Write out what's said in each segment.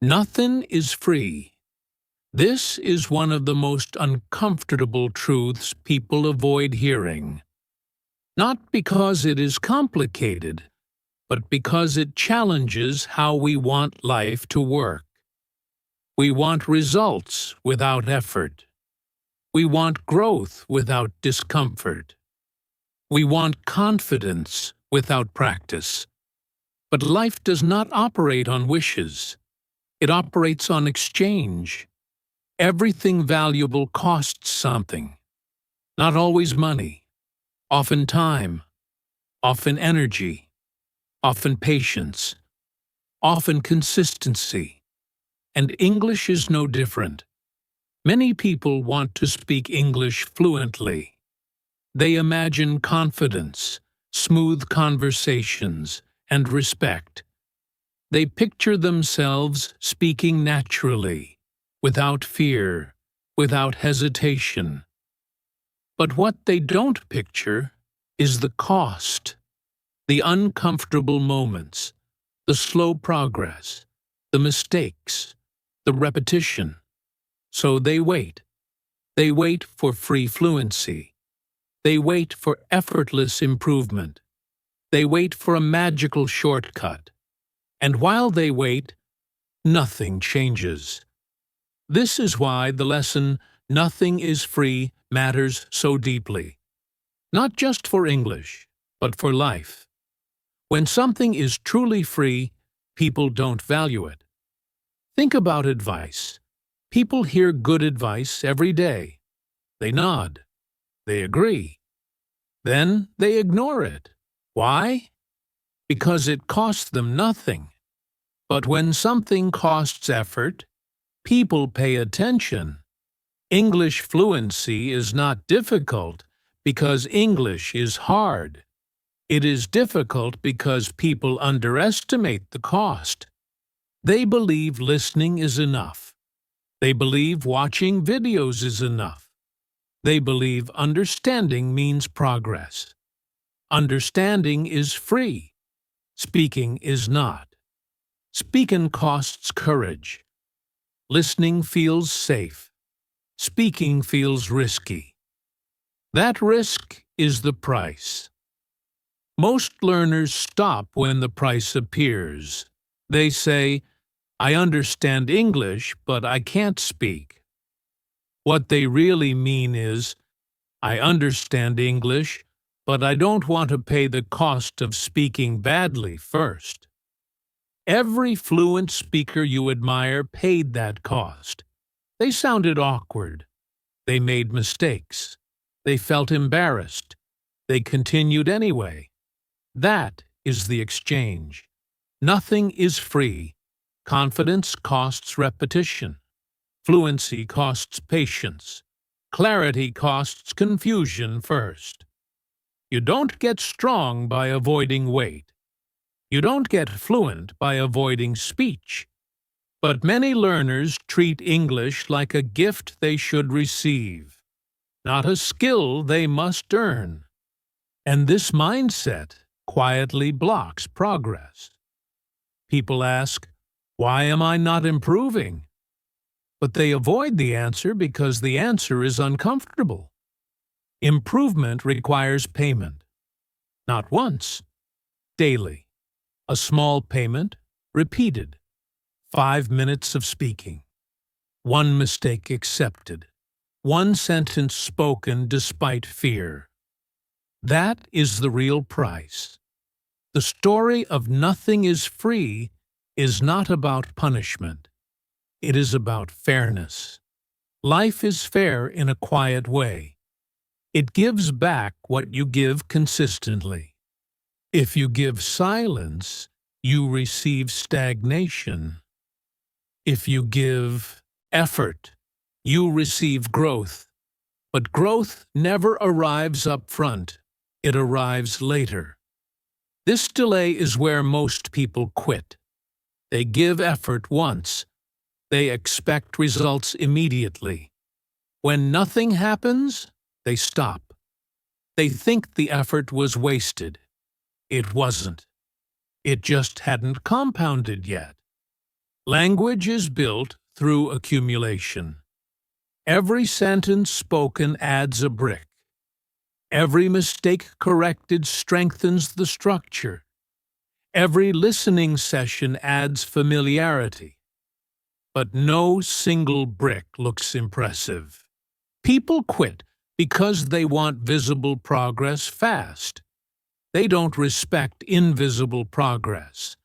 Nothing is free. This is one of the most uncomfortable truths people avoid hearing. Not because it is complicated, but because it challenges how we want life to work. We want results without effort. We want growth without discomfort. We want confidence without practice. But life does not operate on wishes. It operates on exchange. Everything valuable costs something. Not always money, often time, often energy, often patience, often consistency. And English is no different. Many people want to speak English fluently. They imagine confidence, smooth conversations, and respect. They picture themselves speaking naturally, without fear, without hesitation. But what they don't picture is the cost, the uncomfortable moments, the slow progress, the mistakes, the repetition. So they wait. They wait for free fluency. They wait for effortless improvement. They wait for a magical shortcut. And while they wait, nothing changes. This is why the lesson, "Nothing is free," matters so deeply. Not just for English, but for life. When something is truly free, people don't value it. Think about advice. People hear good advice every day. They nod. They agree. Then they ignore it. Why? Because it costs them nothing. But when something costs effort, people pay attention. English fluency is not difficult because English is hard. It is difficult because people underestimate the cost. They believe listening is enough. They believe watching videos is enough. They believe understanding means progress. Understanding is free. Speaking is not. Speaking costs courage. Listening feels safe. Speaking feels risky. That risk is the price. Most learners stop when the price appears. They say, "I understand English, but I can't speak." What they really mean is, "I understand English, but I don't want to pay the cost of speaking badly first." Every fluent speaker you admire paid that cost. They sounded awkward. They made mistakes. They felt embarrassed. They continued anyway. That is the exchange. Nothing is free. Confidence costs repetition. Fluency costs patience. Clarity costs confusion first. You don't get strong by avoiding weight. You don't get fluent by avoiding speech. But many learners treat English like a gift they should receive, not a skill they must earn. And this mindset quietly blocks progress. People ask, "Why am I not improving?" But they avoid the answer because the answer is uncomfortable. Improvement requires payment. Not once, daily. A small payment, repeated. 5 minutes of speaking. One mistake accepted. One sentence spoken despite fear. That is the real price. The story of "Nothing is free" is not about punishment. It is about fairness. Life is fair in a quiet way. It gives back what you give consistently. If you give silence, you receive stagnation. If you give effort, you receive growth. But growth never arrives up front. It arrives later. This delay is where most people quit. They give effort once. They expect results immediately. When nothing happens, they stop. They think the effort was wasted. It wasn't. It just hadn't compounded yet. Language is built through accumulation. Every sentence spoken adds a brick. Every mistake corrected strengthens the structure. Every listening session adds familiarity. But no single brick looks impressive. People quit because they want visible progress fast. They don't respect invisible progress.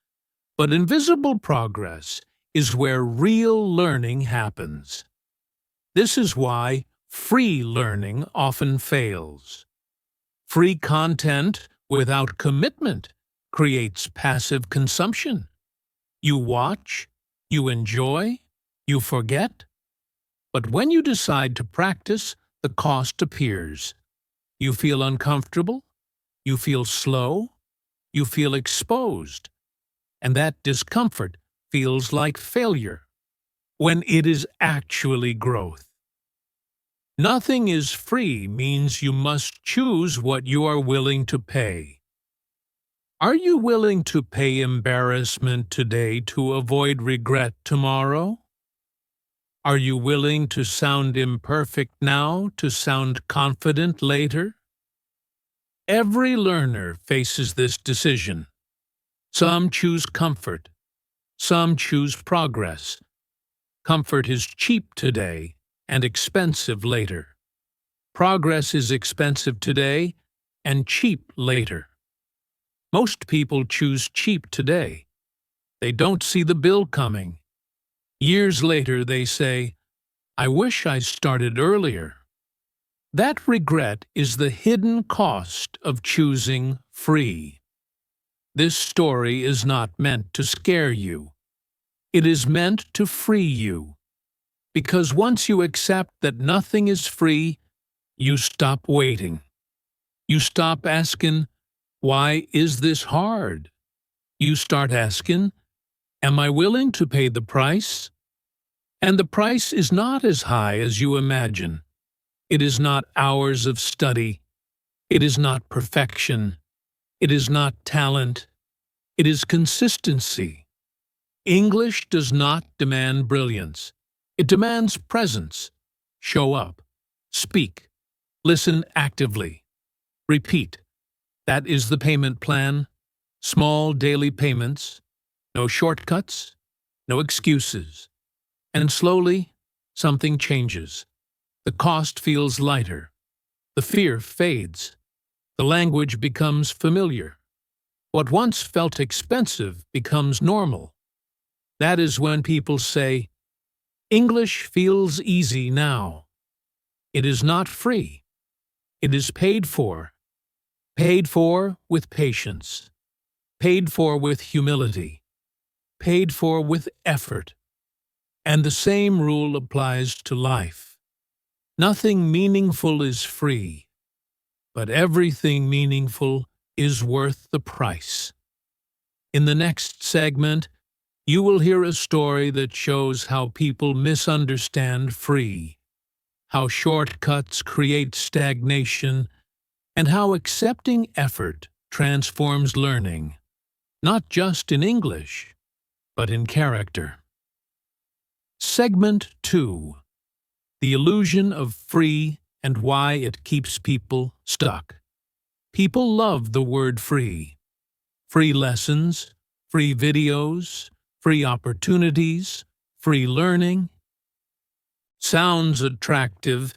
But invisible progress is where real learning happens. This is why free learning often fails. Free content without commitment creates passive consumption. You watch, you enjoy, you forget. But when you decide to practice, the cost appears. You feel uncomfortable, you feel slow, you feel exposed. And that discomfort feels like failure, when it is actually growth. Nothing is free means you must choose what you are willing to pay. Are you willing to pay embarrassment today to avoid regret tomorrow? Are you willing to sound imperfect now to sound confident later? Every learner faces this decision. Some choose comfort. Some choose progress. Comfort is cheap today and expensive later. Progress is expensive today and cheap later. Most people choose cheap today. They don't see the bill coming. Years later, they say, "I wish I started earlier." That regret is the hidden cost of choosing free. This story is not meant to scare you. It is meant to free you. Because once you accept that nothing is free, you stop waiting. You stop asking, "Why is this hard?" You start asking, "Am I willing to pay the price?" And the price is not as high as you imagine. It is not hours of study. It is not perfection. It is not talent. It is consistency. English does not demand brilliance. It demands presence. Show up. Speak. Listen actively. Repeat. That is the payment plan. Small daily payments. No shortcuts. No excuses. And slowly, something changes. The cost feels lighter. The fear fades. The language becomes familiar. What once felt expensive becomes normal. That is when people say, "English feels easy now." It is not free. It is paid for. Paid for with patience. Paid for with humility. Paid for with effort. And the same rule applies to life. Nothing meaningful is free, but everything meaningful is worth the price. In the next segment, you will hear a story that shows how people misunderstand free, how shortcuts create stagnation, and how accepting effort transforms learning, not just in English, but in character. Segment 2. The illusion of free and why it keeps people stuck. People love the word free. Free lessons, free videos, free opportunities, free learning. Sounds attractive.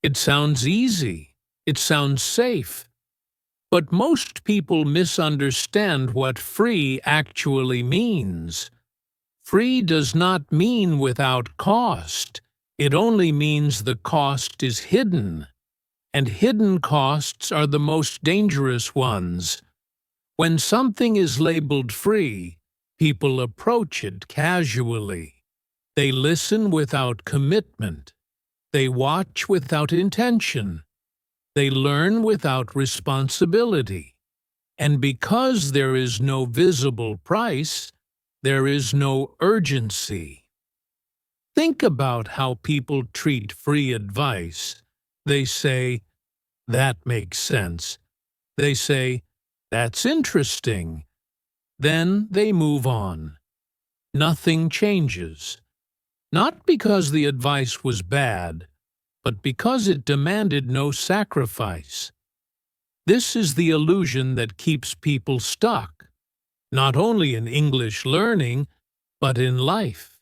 It sounds easy. It sounds safe. But most people misunderstand what free actually means. Free does not mean without cost. It only means the cost is hidden. And hidden costs are the most dangerous ones. When something is labeled free, people approach it casually. They listen without commitment. They watch without intention. They learn without responsibility. And because there is no visible price, there is no urgency. Think about how people treat free advice. They say, "That makes sense." They say, "That's interesting." Then they move on. nothing changes. Not because the advice was bad, but because it demanded no sacrifice. This is the illusion that keeps people stuck, not only in English learning, but in life.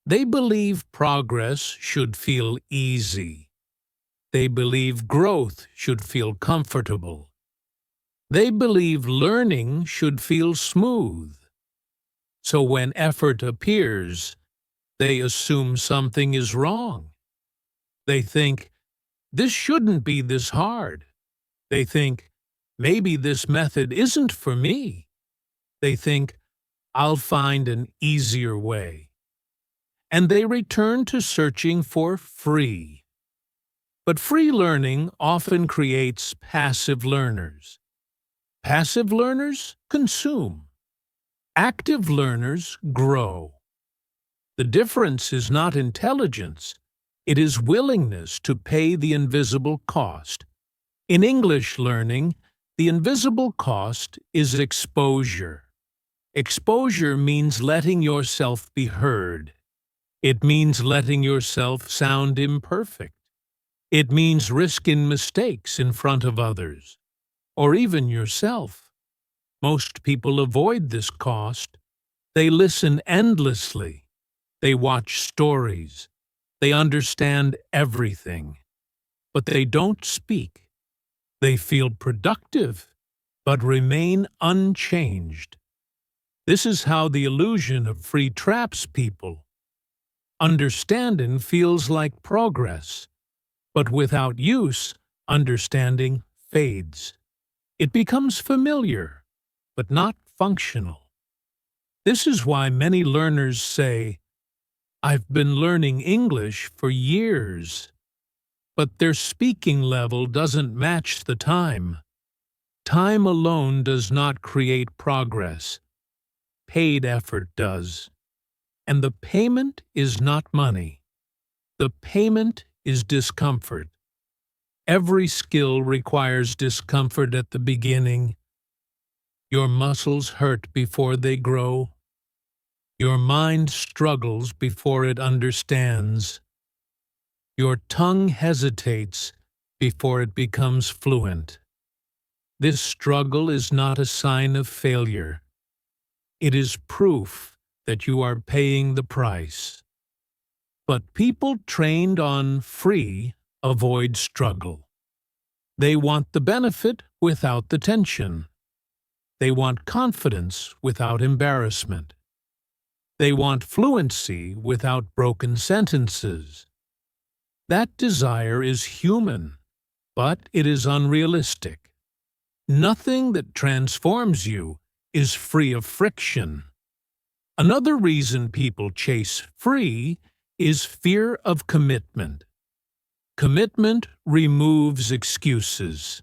They believe progress should feel easy. They believe growth should feel comfortable. They believe learning should feel smooth. So when effort appears, they assume something is wrong. They think, this shouldn't be this hard. They think, maybe this method isn't for me. They think, I'll find an easier way. And they return to searching for free. But free learning often creates passive learners. Passive learners consume. Active learners grow. The difference is not intelligence, it is willingness to pay the invisible cost. In English learning, the invisible cost is exposure. Exposure means letting yourself be heard. It means letting yourself sound imperfect. It means risking mistakes in front of others, or even yourself. Most people avoid this cost. They listen endlessly. They watch stories. They understand everything. But they don't speak. They feel productive, but remain unchanged. This is how the illusion of free traps people. Understanding feels like progress, but without use, understanding fades. It becomes familiar, but not functional. This is why many learners say, I've been learning English for years, but their speaking level doesn't match the time. Time alone does not create progress. Paid effort does. And the payment is not money. The payment is discomfort. Every skill requires discomfort at the beginning. Your muscles hurt before they grow. Your mind struggles before it understands. Your tongue hesitates before it becomes fluent. This struggle is not a sign of failure. It is proof that you are paying the price. But people trained on free avoid struggle. They want the benefit without the tension. They want confidence without embarrassment. They want fluency without broken sentences. That desire is human, but it is unrealistic. Nothing that transforms you is free of friction. Another reason people chase free is fear of commitment. Commitment removes excuses.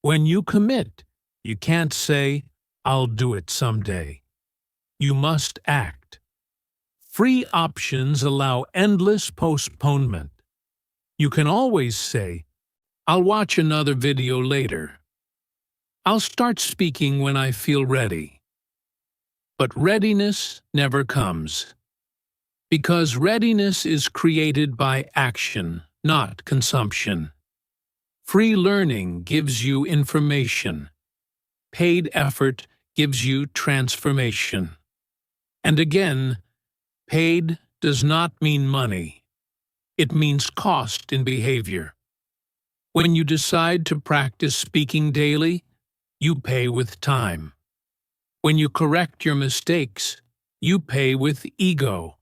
When you commit, you can't say, I'll do it someday. You must act. Free options allow endless postponement. You can always say, I'll watch another video later. I'll start speaking when I feel ready. But readiness never comes. Because readiness is created by action, not consumption. Free learning gives you information. Paid effort gives you transformation. And again, paid does not mean money. It means cost in behavior. When you decide to practice speaking daily, you pay with time. When you correct your mistakes, you pay with ego.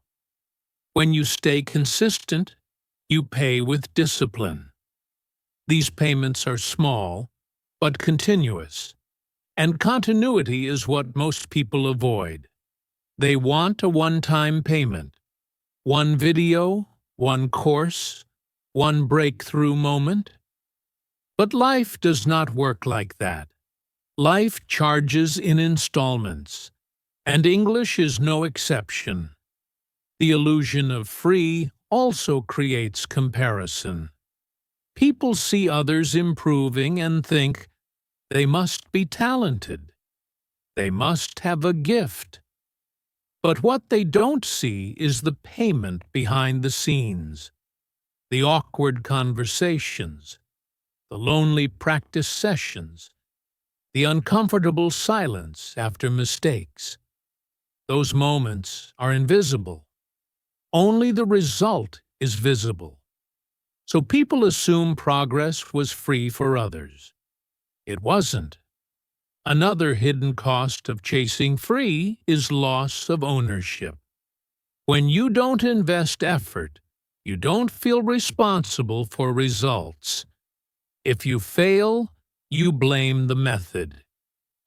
When you stay consistent, you pay with discipline. These payments are small, but continuous. And continuity is what most people avoid. They want a one-time payment. One video, one course, one breakthrough moment. But life does not work like that. Life charges in installments, and English is no exception. The illusion of free also creates comparison. People see others improving and think they must be talented. They must have a gift. But what they don't see is the payment behind the scenes, the awkward conversations, the lonely practice sessions, the uncomfortable silence after mistakes. Those moments are invisible. Only the result is visible. So people assume progress was free for others. It wasn't. Another hidden cost of chasing free is loss of ownership. When you don't invest effort, you don't feel responsible for results. If you fail, you blame the method.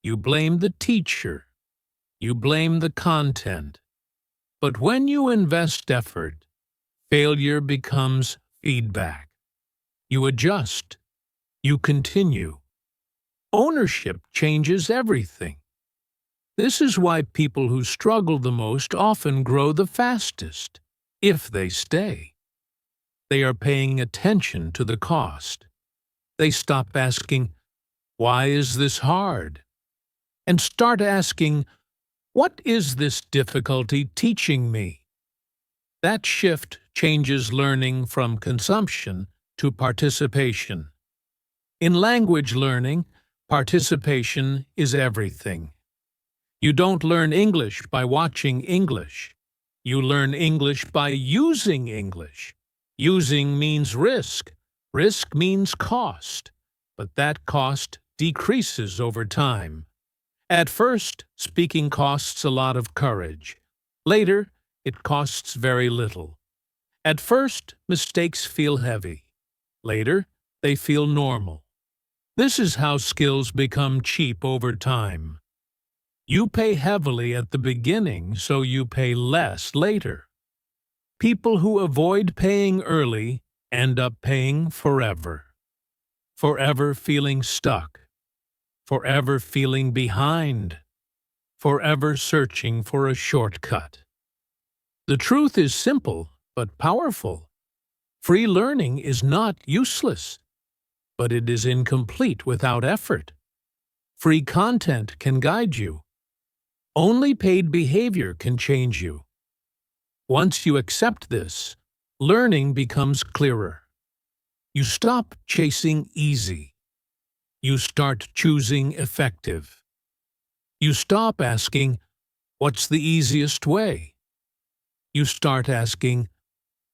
You blame the teacher. You blame the content. But when you invest effort, failure becomes feedback. You adjust. You continue. Ownership changes everything. This is why people who struggle the most often grow the fastest, if they stay. They are paying attention to the cost. They stop asking, "Why is this hard?" and start asking, "What is this difficulty teaching me?" That shift changes learning from consumption to participation. In language learning, participation is everything. You don't learn English by watching English. You learn English by using English. Using means risk. Risk means cost. But that cost decreases over time. At first, speaking costs a lot of courage. Later, it costs very little. At first, mistakes feel heavy. Later, they feel normal. This is how skills become cheap over time. You pay heavily at the beginning, so you pay less later. People who avoid paying early end up paying forever. Forever feeling stuck. Forever feeling behind. Forever searching for a shortcut. The truth is simple, but powerful. Free learning is not useless, but it is incomplete without effort. Free content can guide you. Only paid behavior can change you. Once you accept this, learning becomes clearer. You stop chasing easy. You start choosing effective. You stop asking, "What's the easiest way?" You start asking,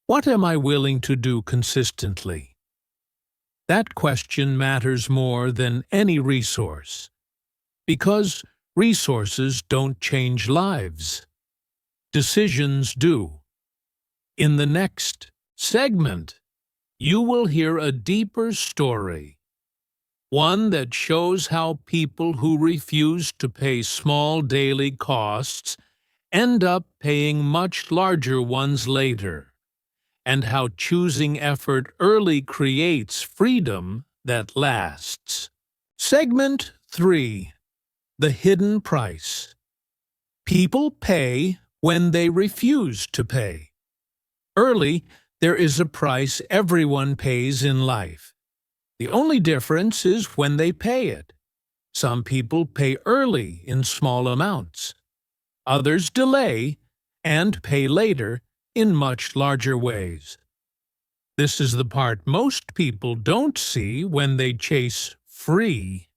"What am I willing to do consistently?" That question matters more than any resource, because resources don't change lives. Decisions do. In the next segment, you will hear a deeper story, one that shows how people who refuse to pay small daily costs end up paying much larger ones later, and how choosing effort early creates freedom that lasts. Segment 3. The Hidden Price. People pay when they refuse to pay. Early, there is a price everyone pays in life. The only difference is when they pay it. Some people pay early in small amounts. Others delay and pay later in much larger ways. This is the part most people don't see when they chase free.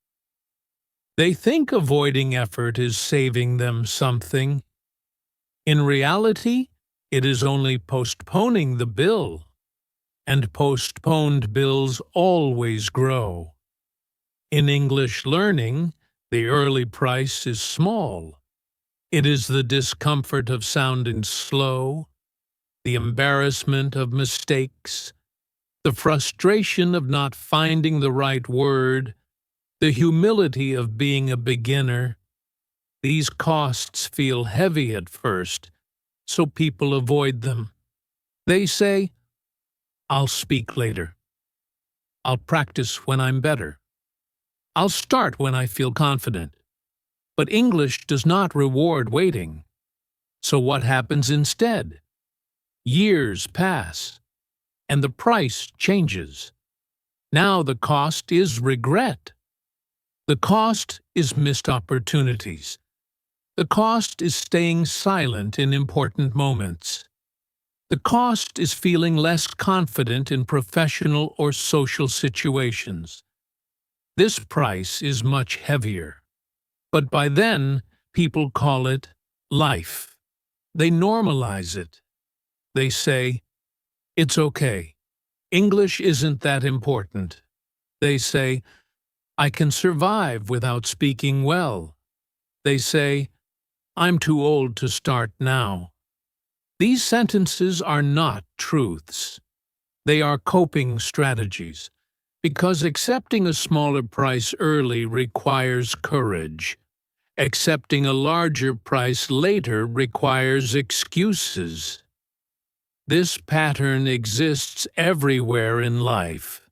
They think avoiding effort is saving them something. In reality, it is only postponing the bill, and postponed bills always grow. In English learning, the early price is small. It is the discomfort of sounding slow, the embarrassment of mistakes, the frustration of not finding the right word, the humility of being a beginner. These costs feel heavy at first, so people avoid them. They say, "I'll speak later. I'll practice when I'm better. I'll start when I feel confident." But English does not reward waiting. So what happens instead? Years pass, and the price changes. Now the cost is regret. The cost is missed opportunities. The cost is staying silent in important moments. The cost is feeling less confident in professional or social situations. This price is much heavier. But by then, people call it life. They normalize it. They say, "It's okay. English isn't that important." They say, "I can survive without speaking well." They say, "I'm too old to start now." These sentences are not truths. They are coping strategies, because accepting a smaller price early requires courage. Accepting a larger price later requires excuses. This pattern exists everywhere in life.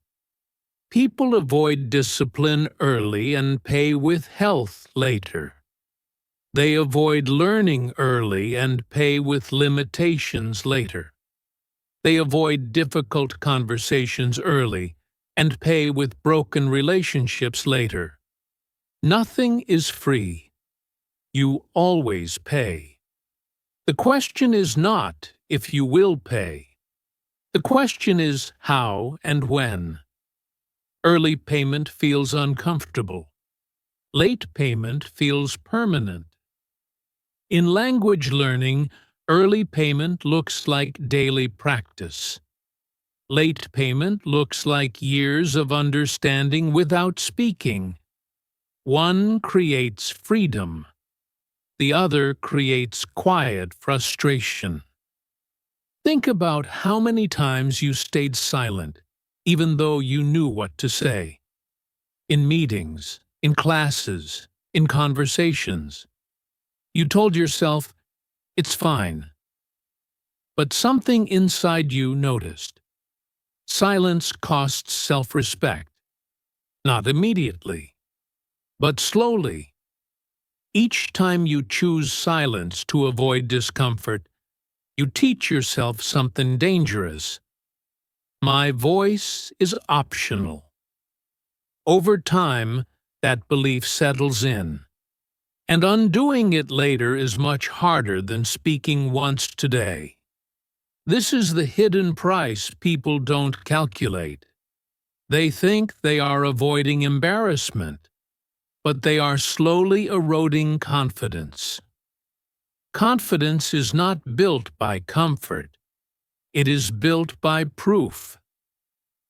People avoid discipline early and pay with health later. They avoid learning early and pay with limitations later. They avoid difficult conversations early and pay with broken relationships later. Nothing is free. You always pay. The question is not if you will pay. The question is how and when. Early payment feels uncomfortable. Late payment feels permanent. In language learning, early payment looks like daily practice. Late payment looks like years of understanding without speaking. One creates freedom. The other creates quiet frustration. Think about how many times you stayed silent, even though you knew what to say. In meetings, in classes, in conversations. You told yourself, "It's fine." But something inside you noticed. Silence costs self-respect. Not immediately, but slowly. Each time you choose silence to avoid discomfort, you teach yourself something dangerous. My voice is optional. Over time, that belief settles in, and undoing it later is much harder than speaking once today. This is the hidden price people don't calculate. They think they are avoiding embarrassment, but they are slowly eroding confidence. Confidence is not built by comfort. It is built by proof.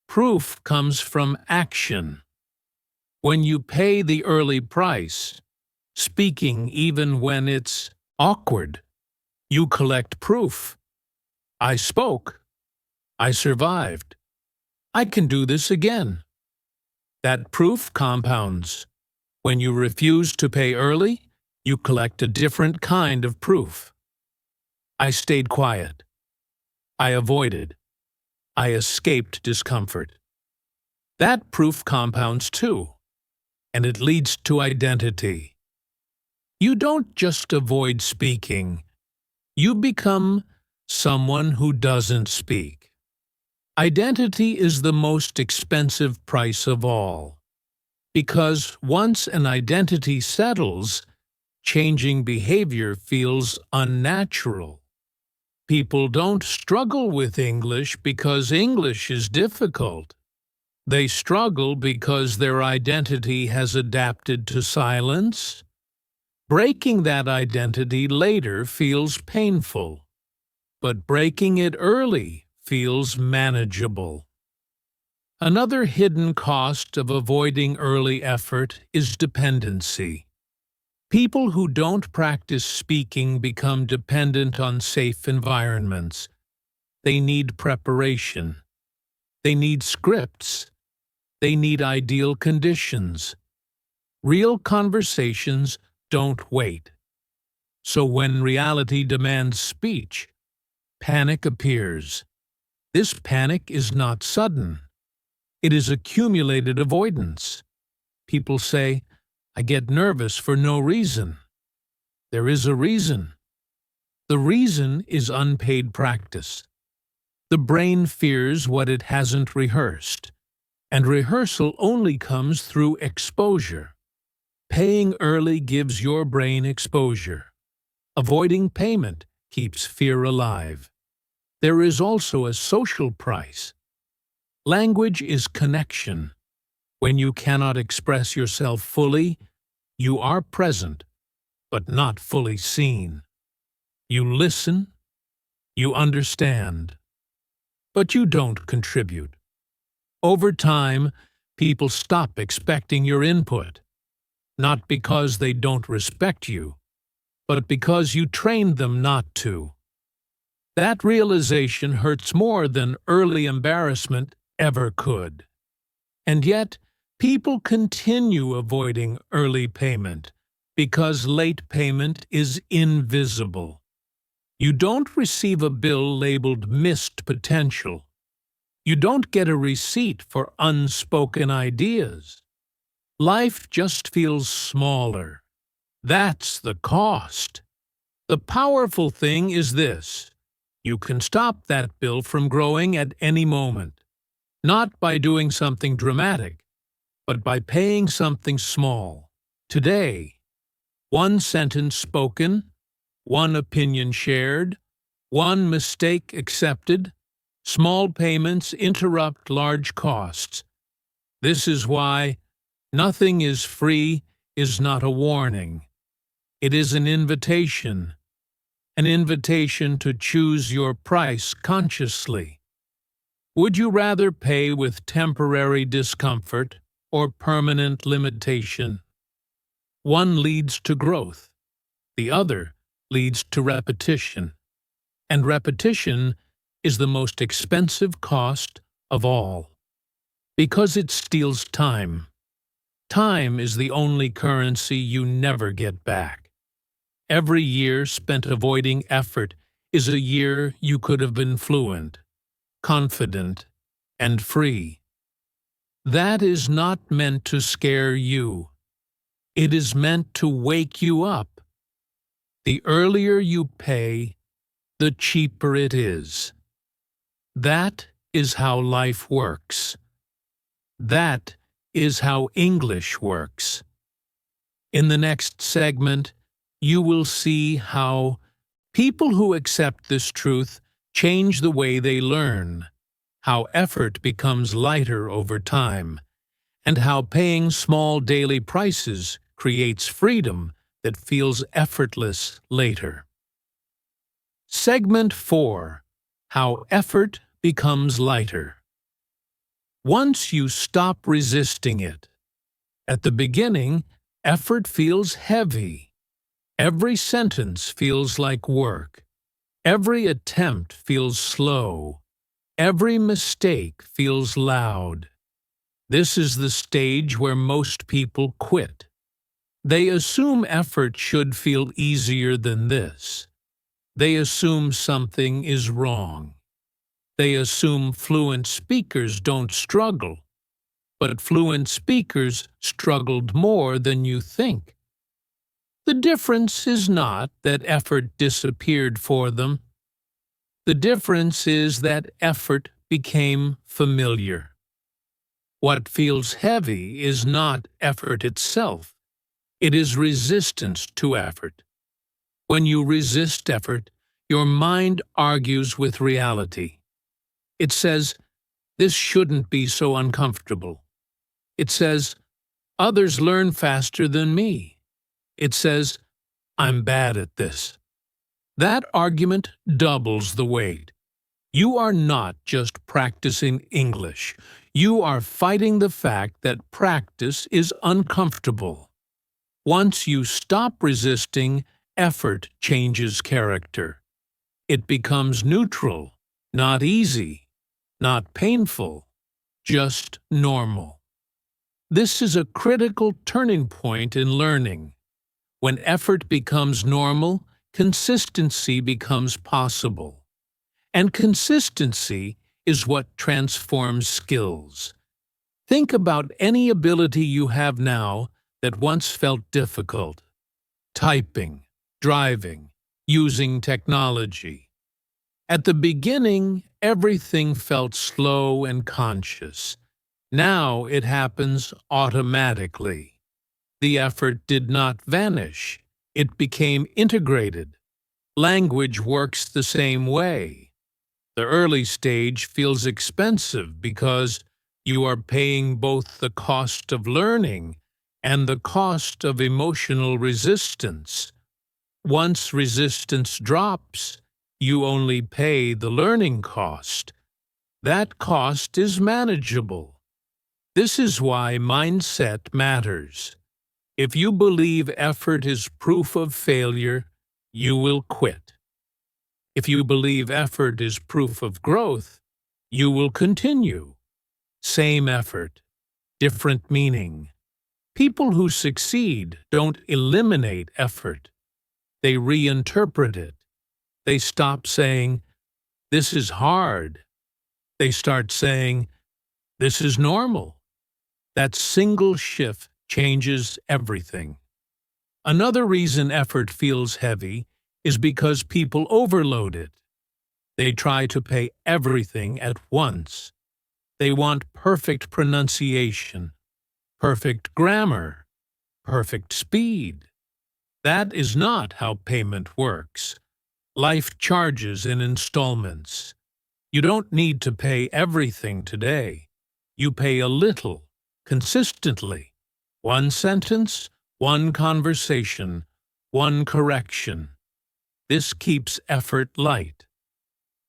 Proof comes from action. When you pay the early price, speaking even when it's awkward, you collect proof. I spoke. I survived. I can do this again. That proof compounds. When you refuse to pay early, you collect a different kind of proof. I stayed quiet. I avoided. I escaped discomfort. That proof compounds too, and it leads to identity. You don't just avoid speaking. You become someone who doesn't speak. Identity is the most expensive price of all. Because once an identity settles, changing behavior feels unnatural. People don't struggle with English because English is difficult. They struggle because their identity has adapted to silence. Breaking that identity later feels painful, but breaking it early feels manageable. Another hidden cost of avoiding early effort is dependency. People who don't practice speaking become dependent on safe environments. They need preparation. They need scripts. They need ideal conditions. Real conversations don't wait. So when reality demands speech, panic appears. This panic is not sudden. It is accumulated avoidance. People say, "I get nervous for no reason." There is a reason. The reason is unpaid practice. The brain fears what it hasn't rehearsed, and rehearsal only comes through exposure. Paying early gives your brain exposure. Avoiding payment keeps fear alive. There is also a social price. Language is connection. When you cannot express yourself fully, you are present, but not fully seen. You listen, you understand, but you don't contribute. Over time, people stop expecting your input, not because they don't respect you, but because you trained them not to. That realization hurts more than early embarrassment ever could. And yet, people continue avoiding early payment because late payment is invisible. You don't receive a bill labeled missed potential. You don't get a receipt for unspoken ideas. Life just feels smaller. That's the cost. The powerful thing is this: you can stop that bill from growing at any moment, not by doing something dramatic, but by paying something small. Today, one sentence spoken, one opinion shared, one mistake accepted. Small payments interrupt large costs. This is why nothing is free is not a warning. It is an invitation to choose your price consciously. Would you rather pay with temporary discomfort or permanent limitation? One leads to growth. The other leads to repetition. And repetition is the most expensive cost of all, because it steals time. Time is the only currency you never get back. Every year spent avoiding effort is a year you could have been fluent, confident, and free. That is not meant to scare you. It is meant to wake you up. The earlier you pay, the cheaper it is. That is how life works. That is how English works. In the next segment, you will see how people who accept this truth change the way they learn, how effort becomes lighter over time, and how paying small daily prices creates freedom that feels effortless later. Segment 4. How effort becomes lighter. Once you stop resisting it. At the beginning, effort feels heavy. Every sentence feels like work. Every attempt feels slow. Every mistake feels loud. This is the stage where most people quit. They assume effort should feel easier than this. They assume something is wrong. They assume fluent speakers don't struggle, but fluent speakers struggled more than you think. The difference is not that effort disappeared for them. The difference is that effort became familiar. What feels heavy is not effort itself. It is resistance to effort. When you resist effort, your mind argues with reality. It says, "This shouldn't be so uncomfortable." It says, "Others learn faster than me." It says, "I'm bad at this." That argument doubles the weight. You are not just practicing English. You are fighting the fact that practice is uncomfortable. Once you stop resisting, effort changes character. It becomes neutral, not easy, not painful, just normal. This is a critical turning point in learning. When effort becomes normal, consistency becomes possible. And consistency is what transforms skills. Think about any ability you have now that once felt difficult. Typing, driving, using technology. At the beginning, everything felt slow and conscious. Now it happens automatically. The effort did not vanish. It became integrated. Language works the same way. The early stage feels expensive because you are paying both the cost of learning and the cost of emotional resistance. Once resistance drops, you only pay the learning cost. That cost is manageable. This is why mindset matters. If you believe effort is proof of failure, you will quit. If you believe effort is proof of growth, you will continue. Same effort, different meaning. People who succeed don't eliminate effort. They reinterpret it. They stop saying, "This is hard." They start saying, "This is normal." That single shift changes everything. Another reason effort feels heavy is because people overload it. They try to pay everything at once. They want perfect pronunciation, perfect grammar, perfect speed. That is not how payment works. Life charges in installments. You don't need to pay everything today. You pay a little, consistently. One sentence, one conversation, one correction. This keeps effort light.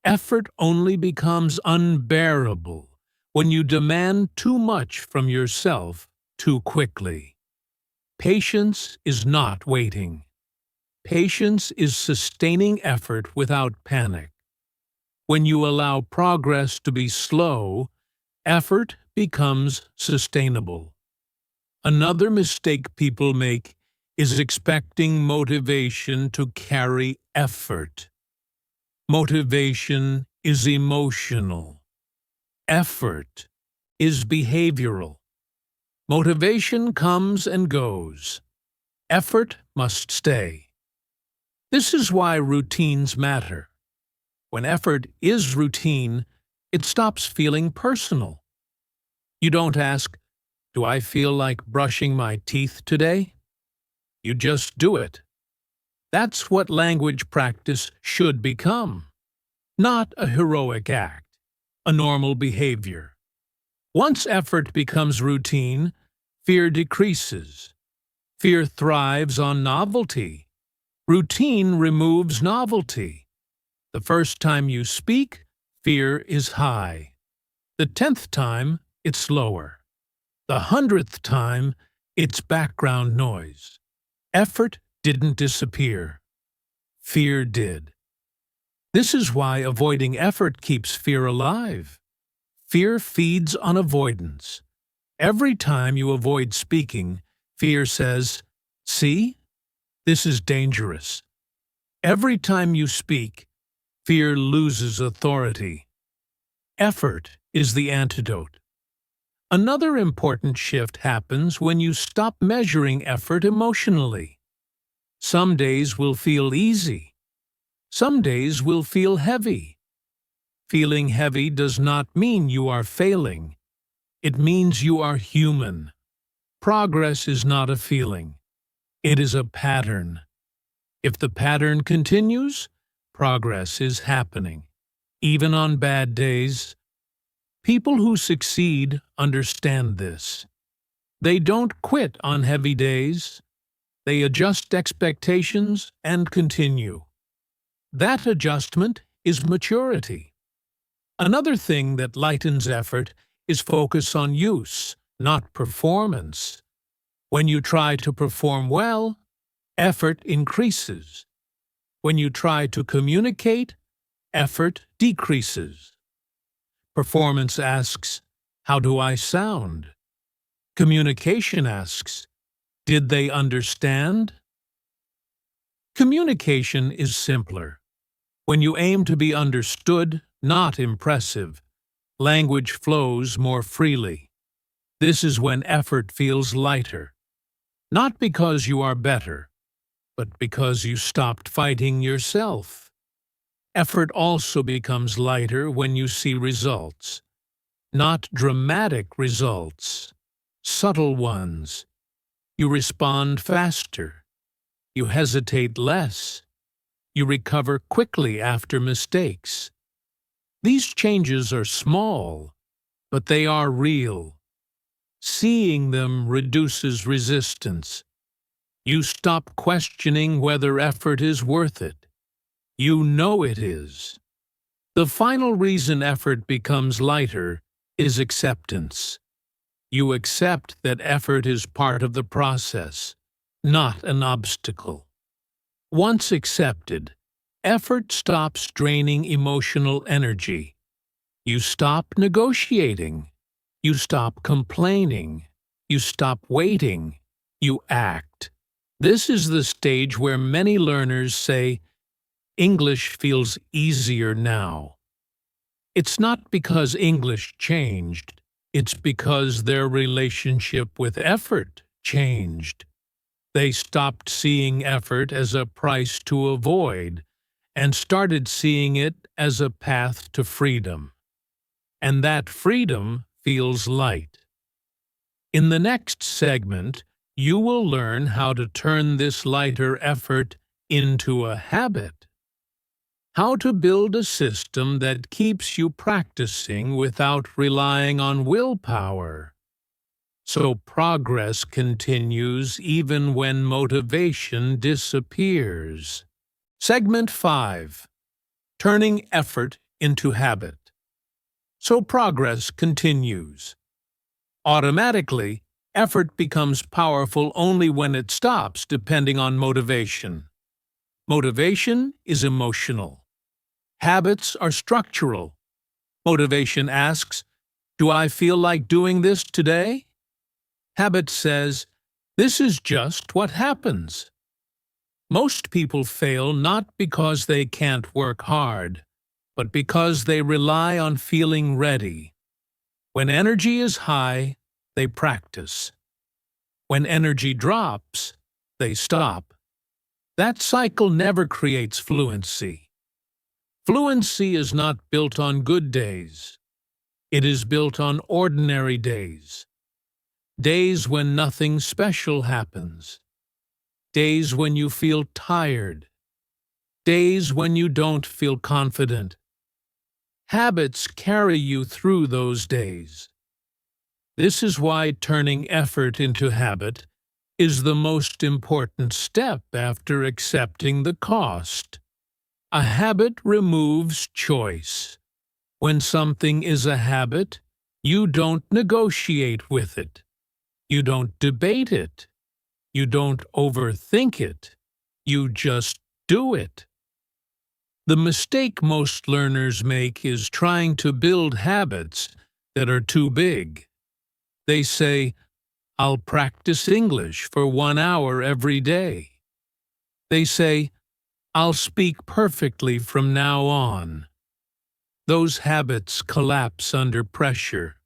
Effort only becomes unbearable when you demand too much from yourself too quickly. Patience is not waiting. Patience is sustaining effort without panic. When you allow progress to be slow, effort becomes sustainable. Another mistake people make is expecting motivation to carry effort. Motivation is emotional. Effort is behavioral. Motivation comes and goes. Effort must stay. This is why routines matter. When effort is routine, it stops feeling personal. You don't ask, "Do I feel like brushing my teeth today?" You just do it. That's what language practice should become. Not a heroic act, a normal behavior. Once effort becomes routine, fear decreases. Fear thrives on novelty. Routine removes novelty. The first time you speak, fear is high. The 10th time, it's lower. The 100th time, it's background noise. Effort didn't disappear. Fear did. This is why avoiding effort keeps fear alive. Fear feeds on avoidance. Every time you avoid speaking, fear says, "See? This is dangerous." Every time you speak, fear loses authority. Effort is the antidote. Another important shift happens when you stop measuring effort emotionally. Some days will feel easy. Some days will feel heavy. Feeling heavy does not mean you are failing. It means you are human. Progress is not a feeling. It is a pattern. If the pattern continues, progress is happening. Even on bad days, people who succeed understand this. They don't quit on heavy days. They adjust expectations and continue. That adjustment is maturity. Another thing that lightens effort is focus on use, not performance. When you try to perform well, effort increases. When you try to communicate, effort decreases. Performance asks, "How do I sound?" Communication asks, "Did they understand?" Communication is simpler. When you aim to be understood, not impressive, language flows more freely. This is when effort feels lighter. Not because you are better, but because you stopped fighting yourself. Effort also becomes lighter when you see results. Not dramatic results, subtle ones. You respond faster. You hesitate less. You recover quickly after mistakes. These changes are small, but they are real. Seeing them reduces resistance. You stop questioning whether effort is worth it. You know it is. The final reason effort becomes lighter is acceptance. You accept that effort is part of the process, not an obstacle. Once accepted, effort stops draining emotional energy. You stop negotiating. You stop complaining. You stop waiting. You act. This is the stage where many learners say, "English feels easier now." It's not because English changed. It's because their relationship with effort changed. They stopped seeing effort as a price to avoid and started seeing it as a path to freedom. And that freedom feels light. In the next segment, you will learn how to turn this lighter effort into a habit. How to build a system that keeps you practicing without relying on willpower, so progress continues even when motivation disappears. Segment 5. Turning effort into habit. So progress continues. Automatically, effort becomes powerful only when it stops depending on motivation. Motivation is emotional. Habits are structural. Motivation asks, "Do I feel like doing this today?" Habit says, "This is just what happens." Most people fail not because they can't work hard, but because they rely on feeling ready. When energy is high, they practice. When energy drops, they stop. That cycle never creates fluency. Fluency is not built on good days. It is built on ordinary days. Days when nothing special happens. Days when you feel tired. Days when you don't feel confident. Habits carry you through those days. This is why turning effort into habit is the most important step after accepting the cost. A habit removes choice. When something is a habit, you don't negotiate with it. You don't debate it. You don't overthink it. You just do it. The mistake most learners make is trying to build habits that are too big. They say, "I'll practice English for 1 hour every day." They say, "I'll speak perfectly from now on." Those habits collapse under pressure.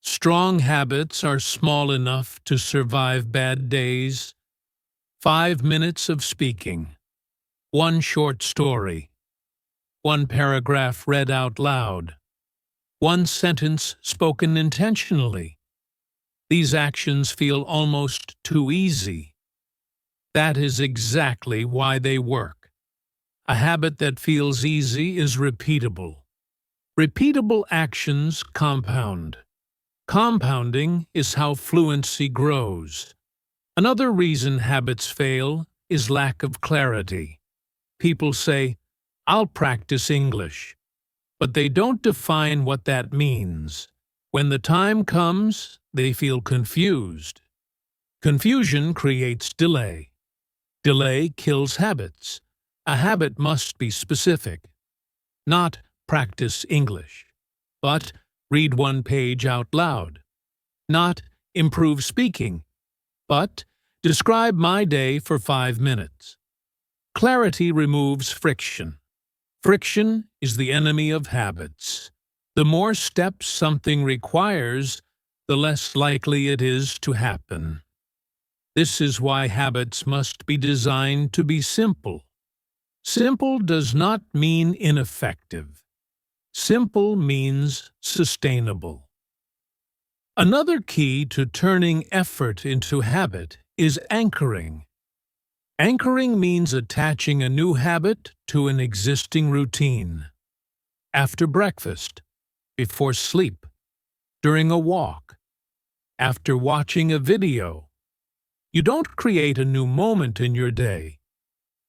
Strong habits are small enough to survive bad days. 5 minutes of speaking. 1 short story. 1 paragraph read out loud. 1 sentence spoken intentionally. These actions feel almost too easy. That is exactly why they work. A habit that feels easy is repeatable. Repeatable actions compound. Compounding is how fluency grows. Another reason habits fail is lack of clarity. People say, "I'll practice English," but they don't define what that means. When the time comes, they feel confused. Confusion creates delay. Delay kills habits. A habit must be specific. Not practice English, but read 1 page out loud. Not improve speaking, but describe my day for 5 minutes. Clarity removes friction. Friction is the enemy of habits. The more steps something requires, the less likely it is to happen. This is why habits must be designed to be simple. Simple does not mean ineffective. Simple means sustainable. Another key to turning effort into habit is anchoring. Anchoring means attaching a new habit to an existing routine. After breakfast, before sleep, during a walk, after watching a video. You don't create a new moment in your day.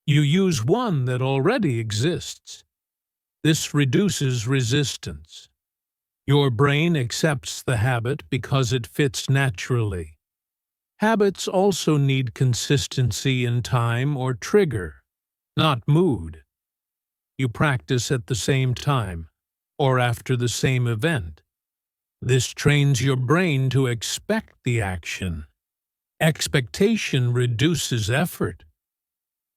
You use one that already exists. This reduces resistance. Your brain accepts the habit because it fits naturally. Habits also need consistency in time or trigger, not mood. You practice at the same time or after the same event. This trains your brain to expect the action. Expectation reduces effort.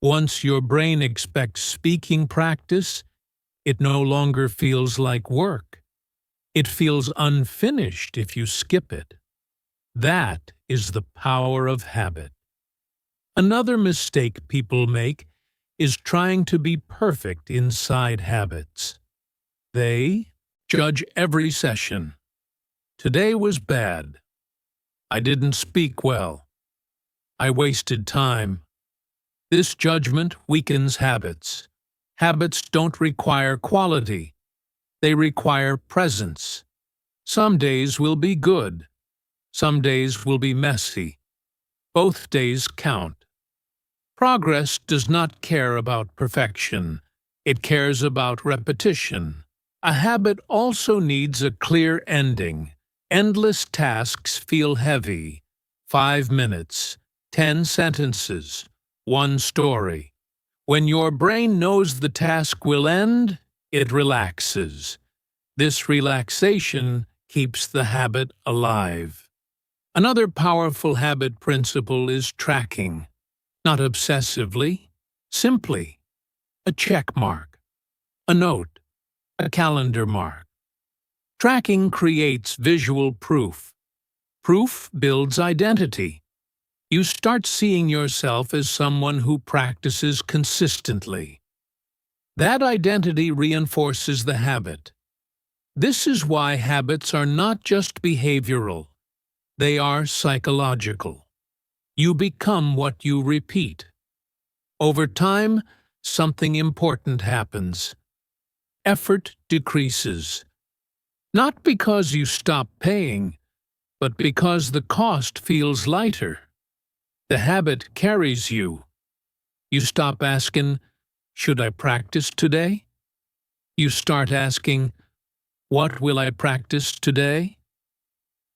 Once your brain expects speaking practice, it no longer feels like work. It feels unfinished if you skip it. That is the power of habit. Another mistake people make is trying to be perfect inside habits. They judge every session. Today was bad. I didn't speak well. I wasted time. This judgment weakens habits. Habits don't require quality. They require presence. Some days will be good. Some days will be messy. Both days count. Progress does not care about perfection. It cares about repetition. A habit also needs a clear ending. Endless tasks feel heavy. 5 minutes, 10 sentences, 1 story. When your brain knows the task will end, it relaxes. This relaxation keeps the habit alive. Another powerful habit principle is tracking. Not obsessively, simply. A check mark, a note, a calendar mark. Tracking creates visual proof. Proof builds identity. You start seeing yourself as someone who practices consistently. That identity reinforces the habit. This is why habits are not just behavioral. They are psychological. You become what you repeat. Over time, something important happens. Effort decreases. Not because you stop paying, but because the cost feels lighter. The habit carries you. You stop asking, "Should I practice today?" You start asking, "What will I practice today?"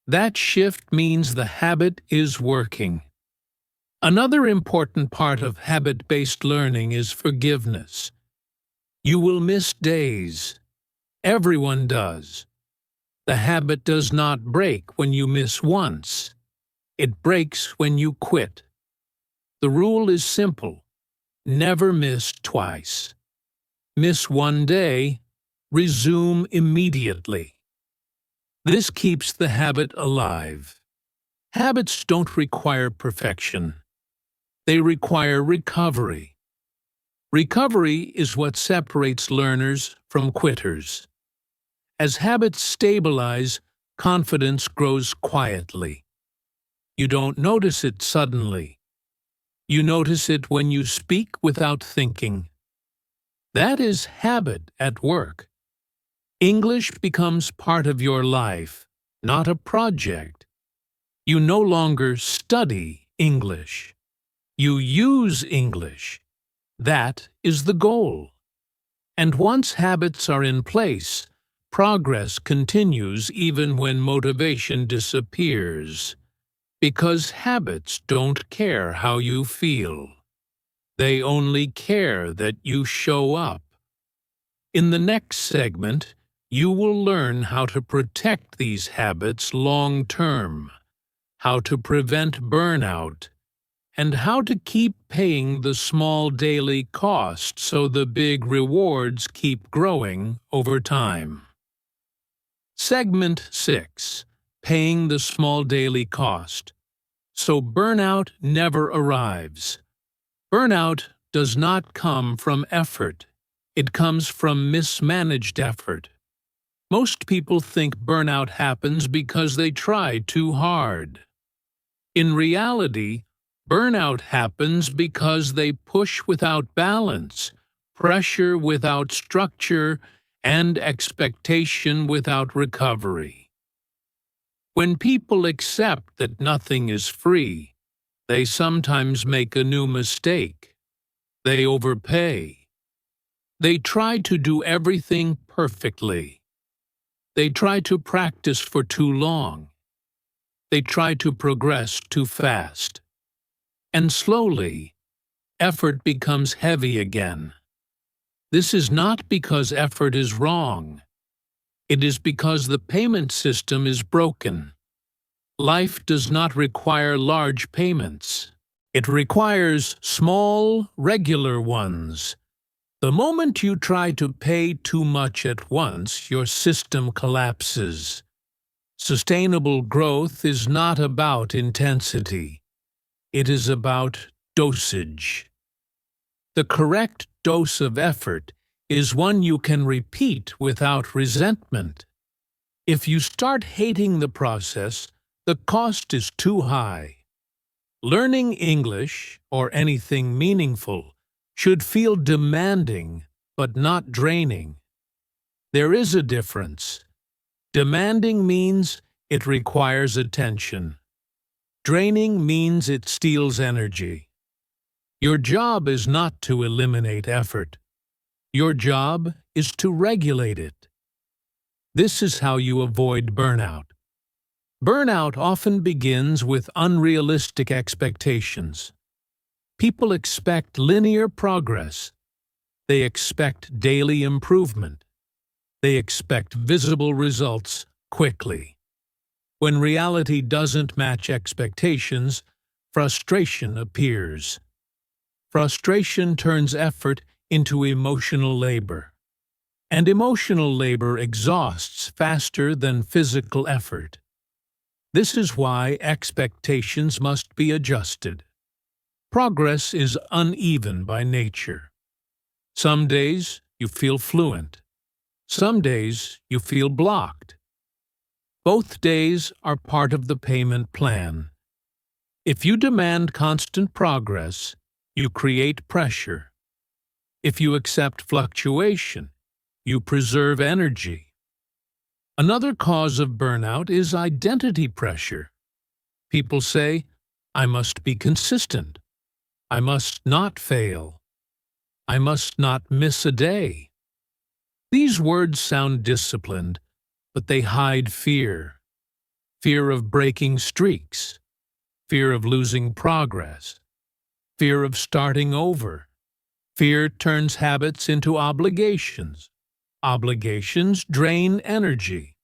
That shift means the habit is working. Another important part of habit-based learning is forgiveness. You will miss days. Everyone does. The habit does not break when you miss once. It breaks when you quit. The rule is simple. Never miss twice. Miss one day, resume immediately. This keeps the habit alive. Habits don't require perfection. They require recovery. Recovery is what separates learners from quitters. As habits stabilize, confidence grows quietly. You don't notice it suddenly. You notice it when you speak without thinking. That is habit at work. English becomes part of your life, not a project. You no longer study English. You use English. That is the goal. And once habits are in place, progress continues even when motivation disappears. Because habits don't care how you feel. They only care that you show up. In the next segment, you will learn how to protect these habits long-term, how to prevent burnout, and how to keep paying the small daily cost so the big rewards keep growing over time. Segment 6. Paying the small daily cost. So burnout never arrives. Burnout does not come from effort. It comes from mismanaged effort. Most people think burnout happens because they try too hard. In reality, Burnout happens because they push without balance, pressure without structure, and expectation without recovery. When people accept that nothing is free, they sometimes make a new mistake. They overpay. They try to do everything perfectly. They try to practice for too long. They try to progress too fast. And slowly, effort becomes heavy again. This is not because effort is wrong. It is because the payment system is broken. Life does not require large payments. It requires small, regular ones. The moment you try to pay too much at once, your system collapses. Sustainable growth is not about intensity. It is about dosage. The correct dose of effort is one you can repeat without resentment. If you start hating the process, the cost is too high. Learning English, or anything meaningful, should feel demanding but not draining. There is a difference. Demanding means it requires attention. Draining means it steals energy. Your job is not to eliminate effort. Your job is to regulate it. This is how you avoid burnout. Burnout often begins with unrealistic expectations. People expect linear progress. They expect daily improvement. They expect visible results quickly. When reality doesn't match expectations, frustration appears. Frustration turns effort into emotional labor. And emotional labor exhausts faster than physical effort. This is why expectations must be adjusted. Progress is uneven by nature. Some days you feel fluent. Some days you feel blocked. Both days are part of the payment plan. If you demand constant progress, you create pressure. If you accept fluctuation, you preserve energy. Another cause of burnout is identity pressure. People say, "I must be consistent. I must not fail. I must not miss a day." These words sound disciplined, but they hide fear. Fear of breaking streaks. Fear of losing progress. Fear of starting over. Fear turns habits into obligations. Obligations drain energy.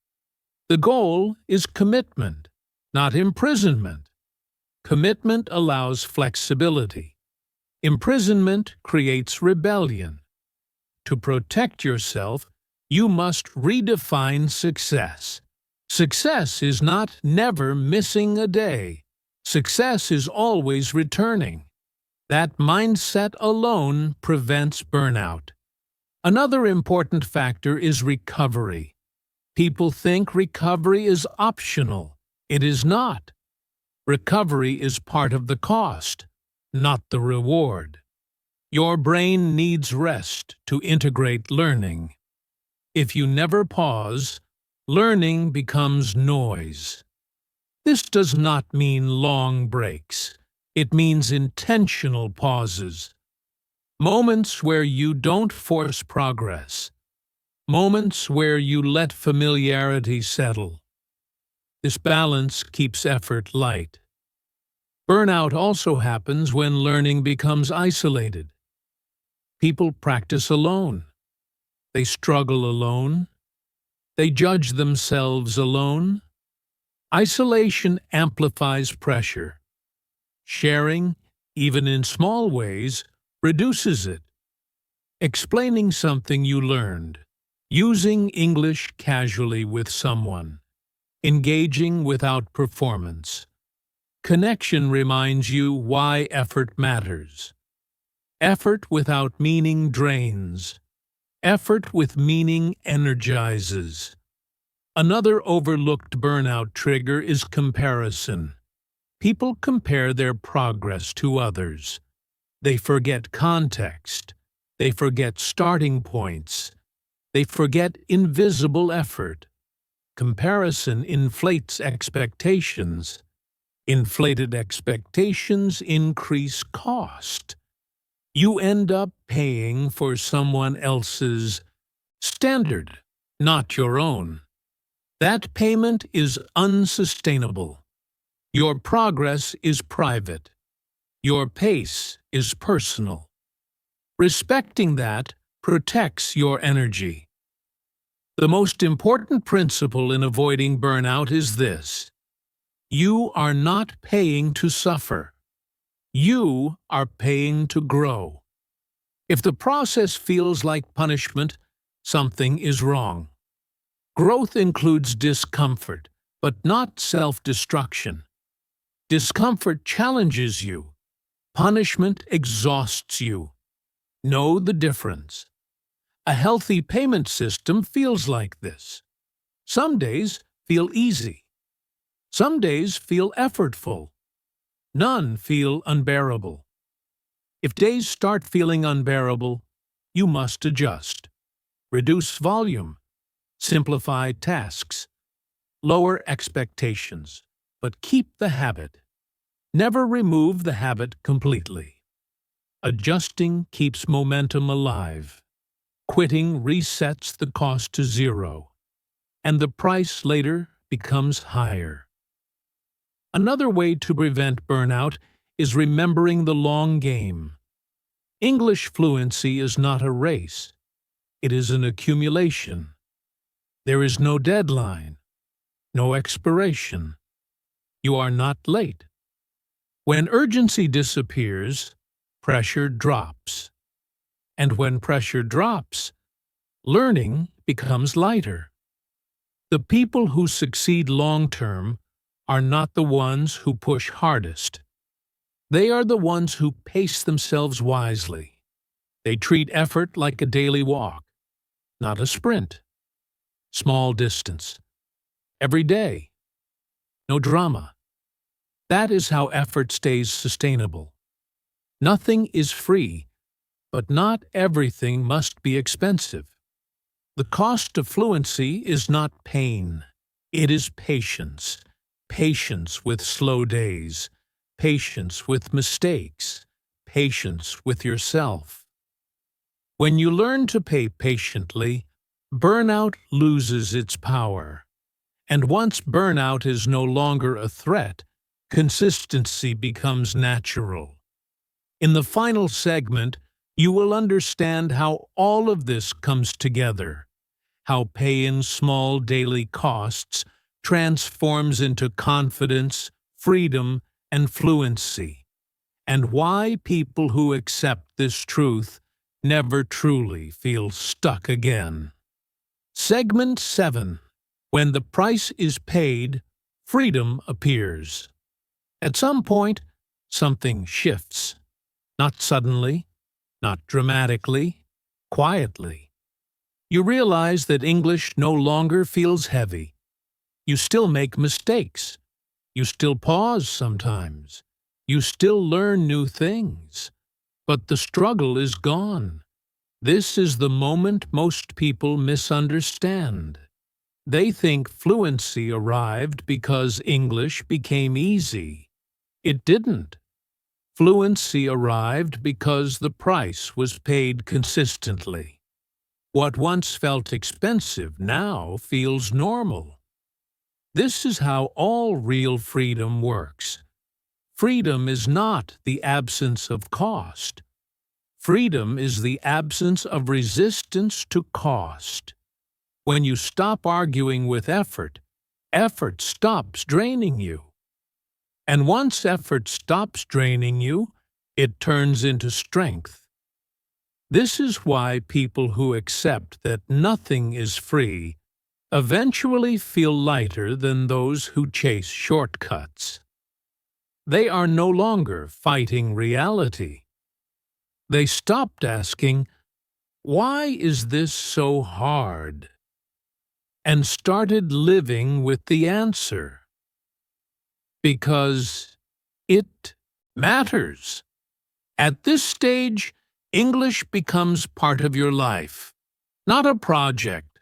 The goal is commitment, not imprisonment. Commitment allows flexibility. Imprisonment creates rebellion. To protect yourself, you must redefine success. Success is not never missing a day. Success is always returning. That mindset alone prevents burnout. Another important factor is recovery. People think recovery is optional. It is not. Recovery is part of the cost, not the reward. Your brain needs rest to integrate learning. If you never pause, learning becomes noise. This does not mean long breaks. It means intentional pauses. Moments where you don't force progress. Moments where you let familiarity settle. This balance keeps effort light. Burnout also happens when learning becomes isolated. People practice alone. They struggle alone. They judge themselves alone. Isolation amplifies pressure. Sharing, even in small ways, reduces it. Explaining something you learned. Using English casually with someone. Engaging without performance. Connection reminds you why effort matters. Effort without meaning drains. Effort with meaning energizes. Another overlooked burnout trigger is comparison. People compare their progress to others. They forget context. They forget starting points. They forget invisible effort. Comparison inflates expectations. Inflated expectations increase cost. You end up paying for someone else's standard, not your own. That payment is unsustainable. Your progress is private. Your pace is personal. Respecting that protects your energy. The most important principle in avoiding burnout is this: you are not paying to suffer. You are paying to grow. If the process feels like punishment, something is wrong. Growth includes discomfort, but not self-destruction. Discomfort challenges you. Punishment exhausts you. Know the difference. A healthy payment system feels like this. Some days feel easy. Some days feel effortful. None feel unbearable. If days start feeling unbearable, you must adjust. Reduce volume. Simplify tasks. Lower expectations, but keep the habit. Never remove the habit completely. Adjusting keeps momentum alive. Quitting resets the cost to zero, and the price later becomes higher. Another way to prevent burnout is remembering the long game. English fluency is not a race. It is an accumulation. There is no deadline, no expiration. You are not late. When urgency disappears, pressure drops. And when pressure drops, learning becomes lighter. The people who succeed long-term are not the ones who push hardest. They are the ones who pace themselves wisely. They treat effort like a daily walk, not a sprint. Small distance. Every day. No drama. That is how effort stays sustainable. Nothing is free, but not everything must be expensive. The cost of fluency is not pain. It is patience. Patience with slow days. Patience with mistakes. Patience with yourself. When you learn to pay patiently, burnout loses its power. And once burnout is no longer a threat, consistency becomes natural. In the final segment, you will understand how all of this comes together, how paying small daily costs transforms into confidence, freedom, and fluency, and why people who accept this truth never truly feel stuck again. Segment 7. When the price is paid, freedom appears. At some point, something shifts. Not suddenly, not dramatically, quietly. You realize that English no longer feels heavy. You still make mistakes. You still pause sometimes. You still learn new things. But the struggle is gone. This is the moment most people misunderstand. They think fluency arrived because English became easy. It didn't. Fluency arrived because the price was paid consistently. What once felt expensive now feels normal. This is how all real freedom works. Freedom is not the absence of cost. Freedom is the absence of resistance to cost. When you stop arguing with effort, effort stops draining you. And once effort stops draining you, it turns into strength. This is why people who accept that nothing is free eventually feel lighter than those who chase shortcuts. They are no longer fighting reality. They stopped asking, "Why is this so hard?" and started living with the answer. Because It matters. At this stage, English becomes part of your life, not a project.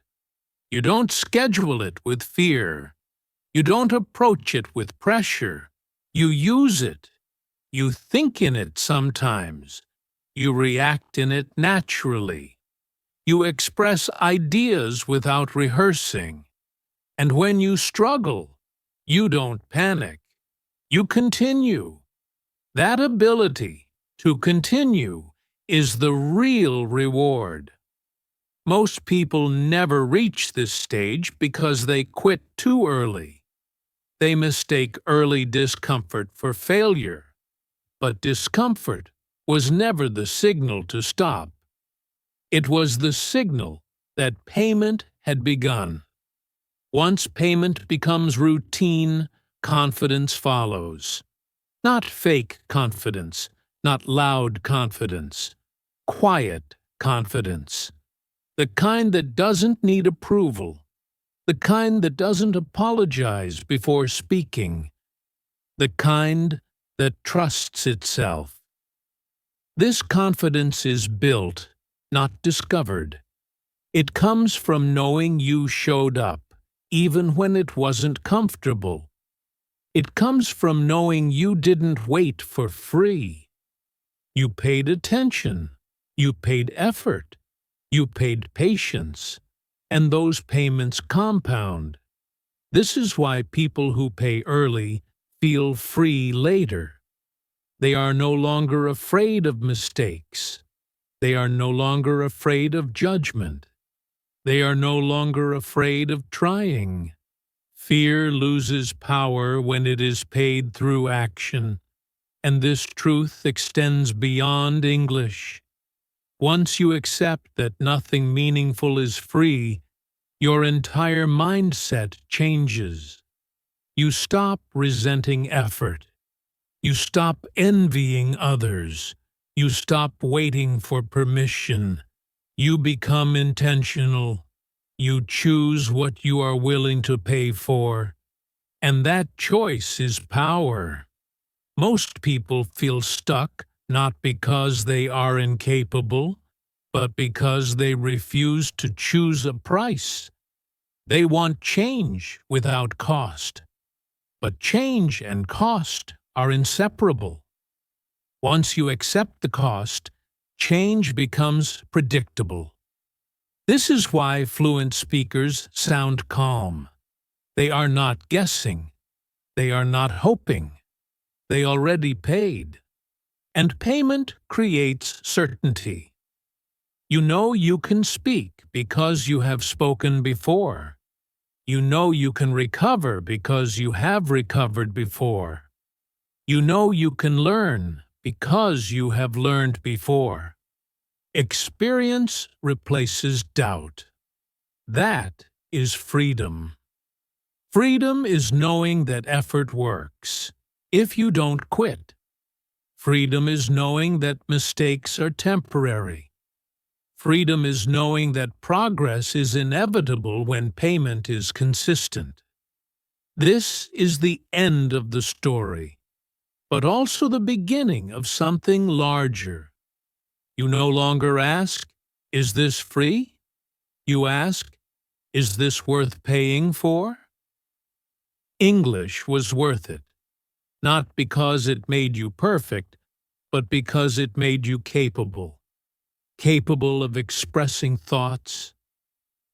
You don't schedule it with fear. You don't approach it with pressure. You use it. You think in it sometimes. You react in it naturally. You express ideas without rehearsing. And when you struggle, you don't panic. You continue. That ability to continue is the real reward. Most people never reach this stage because they quit too early. They mistake early discomfort for failure. But discomfort was never the signal to stop. It was the signal that payment had begun. Once payment becomes routine, confidence follows. Not fake confidence, not loud confidence, quiet confidence. The kind that doesn't need approval, the kind that doesn't apologize before speaking, the kind that trusts itself. This confidence is built, not discovered. It comes from knowing you showed up, even when it wasn't comfortable. It comes from knowing you didn't wait for free. You paid attention, you paid effort, you paid patience, and those payments compound. This is why people who pay early feel free later. They are no longer afraid of mistakes. They are no longer afraid of judgment. They are no longer afraid of trying. Fear loses power when it is paid through action, and this truth extends beyond English. Once you accept that nothing meaningful is free, your entire mindset changes. You stop resenting effort. You stop envying others. You stop waiting for permission. You become intentional. You choose what you are willing to pay for. And that choice is power. Most people feel stuck not because they are incapable, but because they refuse to choose a price. They want change without cost. But change and cost are inseparable. Once you accept the cost, change becomes predictable. This is why fluent speakers sound calm. They are not guessing. They are not hoping. They already paid. And payment creates certainty. You know you can speak because you have spoken before. You know you can recover because you have recovered before. You know you can learn because you have learned before. Experience replaces doubt. That is freedom. Freedom is knowing that effort works, if you don't quit. Freedom is knowing that mistakes are temporary. Freedom is knowing that progress is inevitable when payment is consistent. This is the end of the story, but also the beginning of something larger. You no longer ask, "Is this free?" You ask, "Is this worth paying for?" English was worth it, not because it made you perfect, but because it made you capable. Capable of expressing thoughts,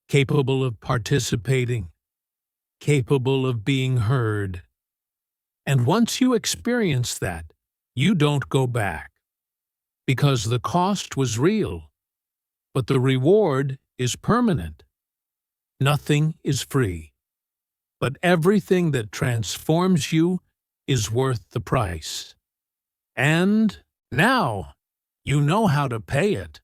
capable of participating, capable of being heard. And once you experience that, you don't go back. Because the cost was real, but the reward is permanent. Nothing is free, but everything that transforms you is worth the price. And now you know how to pay it.